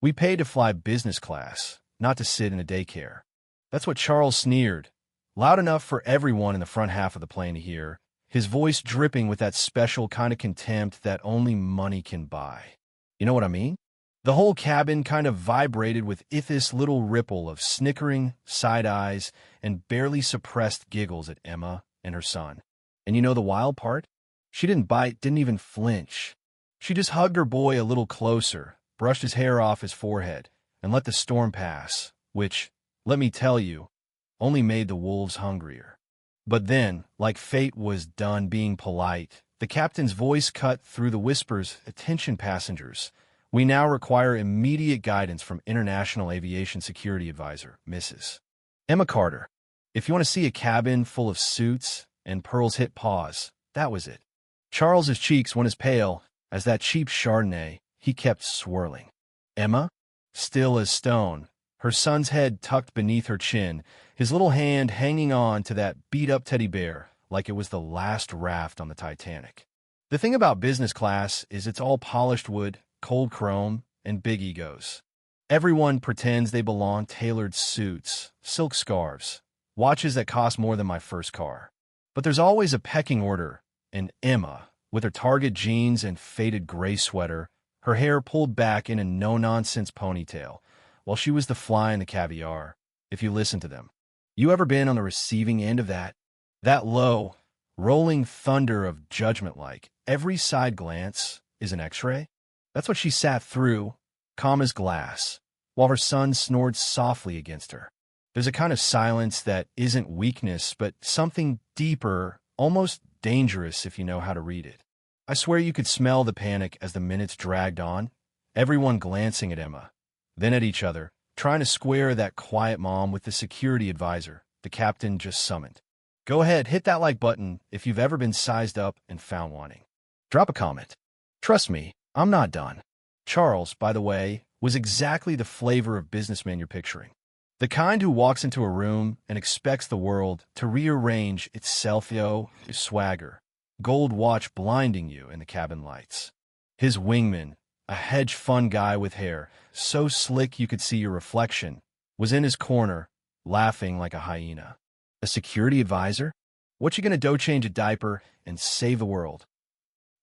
We pay to fly business class, not to sit in a daycare. That's what Charles sneered, loud enough for everyone in the front half of the plane to hear, his voice dripping with that special kind of contempt that only money can buy. You know what I mean? The whole cabin kind of vibrated with this little ripple of snickering, side eyes, and barely suppressed giggles at Emma and her son. And you know the wild part? She didn't bite, didn't even flinch. She just hugged her boy a little closer, brushed his hair off his forehead, and let the storm pass, which, let me tell you, only made the wolves hungrier. But then, like fate was done being polite, the captain's voice cut through the whispers. Attention passengers. We now require immediate guidance from International Aviation Security Advisor, Mrs. Emma Carter. If you want to see a cabin full of suits, and Pearls hit pause, that was it. Charles's cheeks went as pale as that cheap Chardonnay he kept swirling. Emma, still as stone, her son's head tucked beneath her chin, his little hand hanging on to that beat-up teddy bear like it was the last raft on the Titanic. The thing about business class is it's all polished wood, cold chrome, and big egos. Everyone pretends they belong tailored suits, silk scarves, watches that cost more than my first car. But there's always a pecking order, and Emma, with her Target jeans and faded gray sweater, her hair pulled back in a no-nonsense ponytail, while she was the fly in the caviar, if you listen to them. You ever been on the receiving end of that? That low, rolling thunder of judgment like, every side glance is an x-ray? That's what she sat through, calm as glass, while her son snored softly against her. There's a kind of silence that isn't weakness, but something deeper, almost dangerous if you know how to read it. I swear you could smell the panic as the minutes dragged on, everyone glancing at Emma, then at each other, trying to square that quiet mom with the security advisor the captain just summoned. Go ahead, hit that like button if you've ever been sized up and found wanting. Drop a comment. Trust me, I'm not done. Charles, by the way, was exactly the flavor of businessman you're picturing. The kind who walks into a room and expects the world to rearrange itself, his swagger, gold watch blinding you in the cabin lights. His wingman, a hedge fund guy with hair, so slick you could see your reflection, was in his corner, laughing like a hyena. A security advisor? What you gonna do, change a diaper and save the world?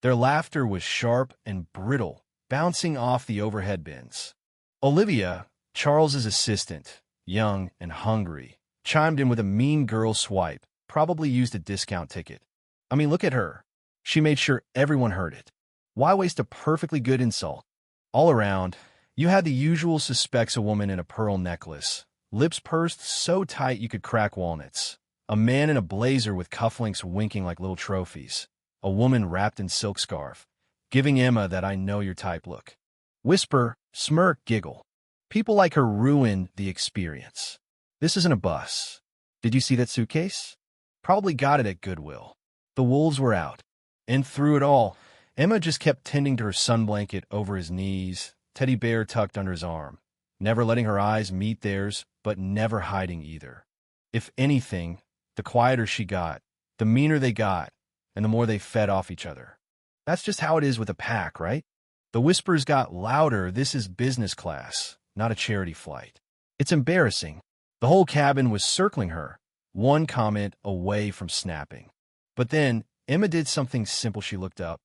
Their laughter was sharp and brittle, bouncing off the overhead bins. Olivia, Charles's assistant, young and hungry, chimed in with a mean girl swipe, probably used a discount ticket. I mean, look at her. She made sure everyone heard it. Why waste a perfectly good insult? All around, you had the usual suspects: a woman in a pearl necklace, lips pursed so tight you could crack walnuts, a man in a blazer with cufflinks winking like little trophies, a woman wrapped in silk scarf, giving Emma that I know your type look. Whisper, smirk, giggle. People like her ruin the experience. This isn't a bus. Did you see that suitcase? Probably got it at Goodwill. The wolves were out. And through it all, Emma just kept tending to her sun blanket over his knees, teddy bear tucked under his arm, never letting her eyes meet theirs, but never hiding either. If anything, the quieter she got, the meaner they got, and the more they fed off each other. That's just how it is with a pack, right? The whispers got louder. This is business class, not a charity flight. It's embarrassing. The whole cabin was circling her, one comment away from snapping. But then Emma did something simple. She looked up,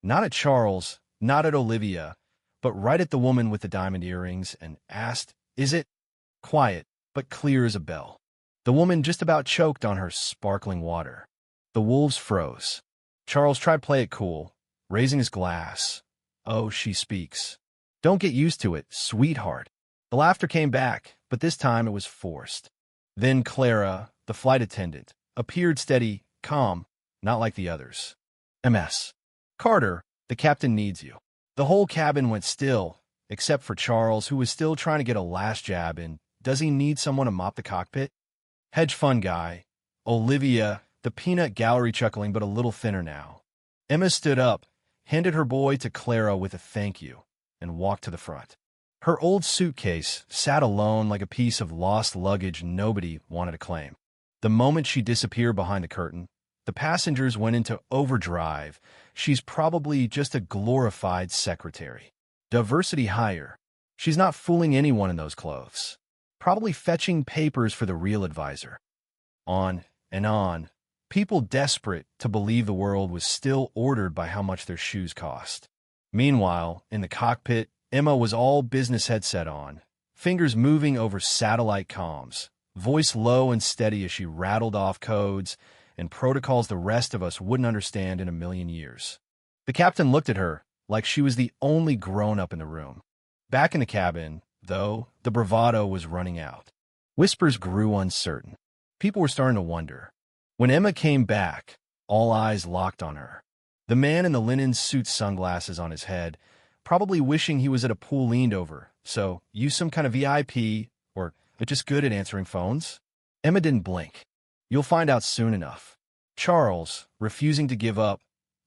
not at Charles, not at Olivia, but right at the woman with the diamond earrings, and asked, "Is it?" Quiet, but clear as a bell. The woman just about choked on her sparkling water. The wolves froze. Charles tried to play it cool, raising his glass. "Oh, she speaks. Don't get used to it, sweetheart." The laughter came back, but this time it was forced. Then Clara, the flight attendant, appeared steady, calm, not like the others. "MS. Carter, the captain needs you." The whole cabin went still, except for Charles, who was still trying to get a last jab in. Does he need someone to mop the cockpit? Hedge fund guy. Olivia, the peanut gallery, chuckling, but a little thinner now. Emma stood up, handed her boy to Clara with a thank you, and walked to the front. Her old suitcase sat alone like a piece of lost luggage nobody wanted to claim. The moment she disappeared behind the curtain, the passengers went into overdrive. She's probably just a glorified secretary. Diversity hire. She's not fooling anyone in those clothes. Probably fetching papers for the real advisor. On and on. People desperate to believe the world was still ordered by how much their shoes cost. Meanwhile, in the cockpit, Emma was all business headset on, fingers moving over satellite comms, voice low and steady as she rattled off codes and protocols the rest of us wouldn't understand in a million years. The captain looked at her like she was the only grown-up in the room. Back in the cabin, though, the bravado was running out. Whispers grew uncertain. People were starting to wonder. When Emma came back, all eyes locked on her. The man in the linen suit, sunglasses on his head, probably wishing he was at a pool, leaned over. So, you some kind of VIP, or just good at answering phones? Emma didn't blink. You'll find out soon enough. Charles, refusing to give up,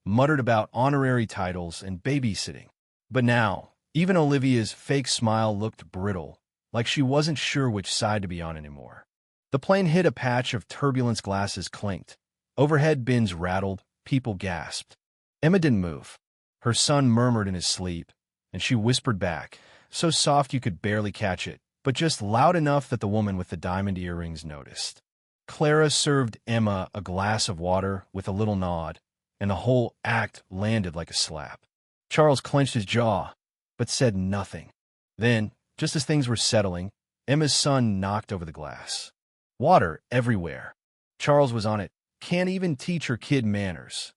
muttered about honorary titles and babysitting. But now, even Olivia's fake smile looked brittle, like she wasn't sure which side to be on anymore. The plane hit a patch of turbulence, glasses clinked. Overhead bins rattled, people gasped. Emma didn't move. Her son murmured in his sleep, and she whispered back, so soft you could barely catch it, but just loud enough that the woman with the diamond earrings noticed. Clara served Emma a glass of water with a little nod, and the whole act landed like a slap. Charles clenched his jaw, but said nothing. Then, just as things were settling, Emma's son knocked over the glass. Water everywhere. Charles was on it. Can't even teach her kid manners.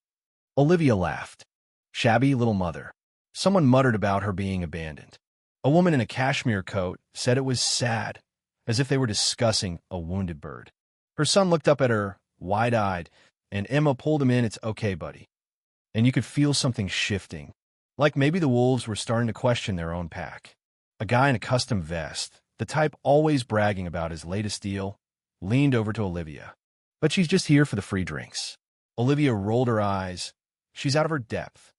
Olivia laughed. Shabby little mother. Someone muttered about her being abandoned. A woman in a cashmere coat said it was sad, as if they were discussing a wounded bird. Her son looked up at her, wide-eyed, and Emma pulled him in. It's okay, buddy. And you could feel something shifting, like maybe the wolves were starting to question their own pack. A guy in a custom vest, the type always bragging about his latest deal, leaned over to Olivia. But she's just here for the free drinks. Olivia rolled her eyes. She's out of her depth.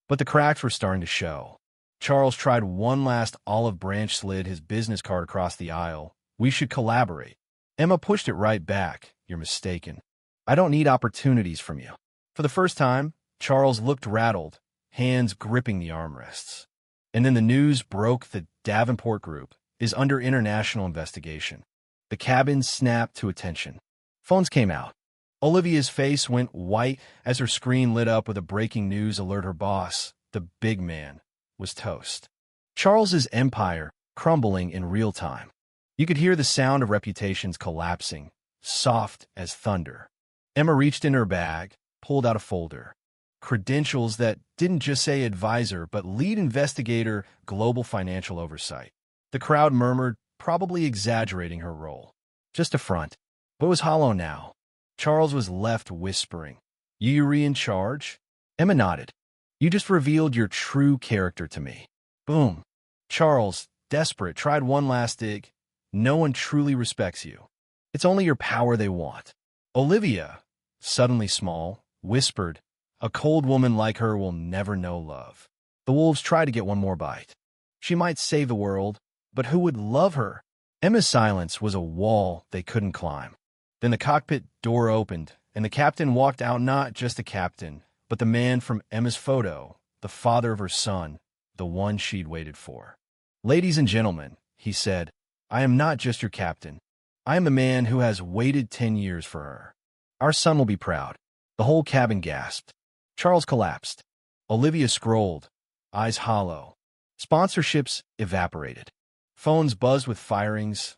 But the cracks were starting to show. Charles tried one last olive branch, slid his business card across the aisle. We should collaborate. Emma pushed it right back. You're mistaken. I don't need opportunities from you. For the first time, Charles looked rattled, hands gripping the armrests. And then the news broke. The Davenport Group is under international investigation. The cabin snapped to attention. Phones came out. Olivia's face went white as her screen lit up with a breaking news alert. Her boss, the big man, was toast. Charles's empire crumbling in real time. You could hear the sound of reputations collapsing, soft as thunder. Emma reached in her bag, pulled out a folder. Credentials that didn't just say advisor, but lead investigator, global financial oversight. The crowd murmured, probably exaggerating her role. Just a front. But it was hollow now. Charles was left whispering. You in charge? Emma nodded. You just revealed your true character to me. Boom. Charles, desperate, tried one last dig. No one truly respects you. It's only your power they want. Olivia, suddenly small, whispered, a cold woman like her will never know love. The wolves tried to get one more bite. She might save the world, but who would love her? Emma's silence was a wall they couldn't climb. Then the cockpit door opened, and the captain walked out, not just the captain, but the man from Emma's photo, the father of her son, the one she'd waited for. Ladies and gentlemen, he said, I am not just your captain. I am the man who has waited 10 years for her. Our son will be proud. The whole cabin gasped. Charles collapsed. Olivia scrolled, eyes hollow. Sponsorships evaporated. Phones buzzed with firings.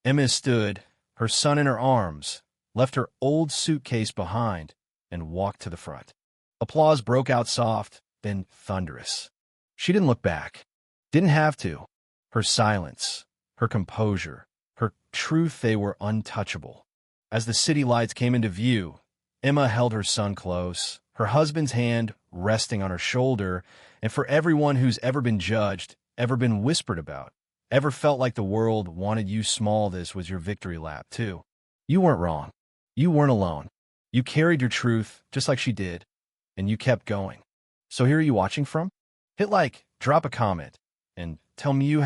Emma stood, her son in her arms, left her old suitcase behind, and walked to the front. Applause broke out, soft, then thunderous. She didn't look back. Didn't have to. Her silence, her composure, her truth, they were untouchable. As the city lights came into view, Emma held her son close, her husband's hand resting on her shoulder, and for everyone who's ever been judged, ever been whispered about, ever felt like the world wanted you small, this was your victory lap, too. You weren't wrong. You weren't alone. You carried your truth, just like she did, and you kept going. So here are you watching from? Hit like, drop a comment, and tell me,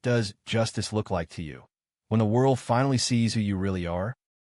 does justice look like to you? When the world finally sees who you really are?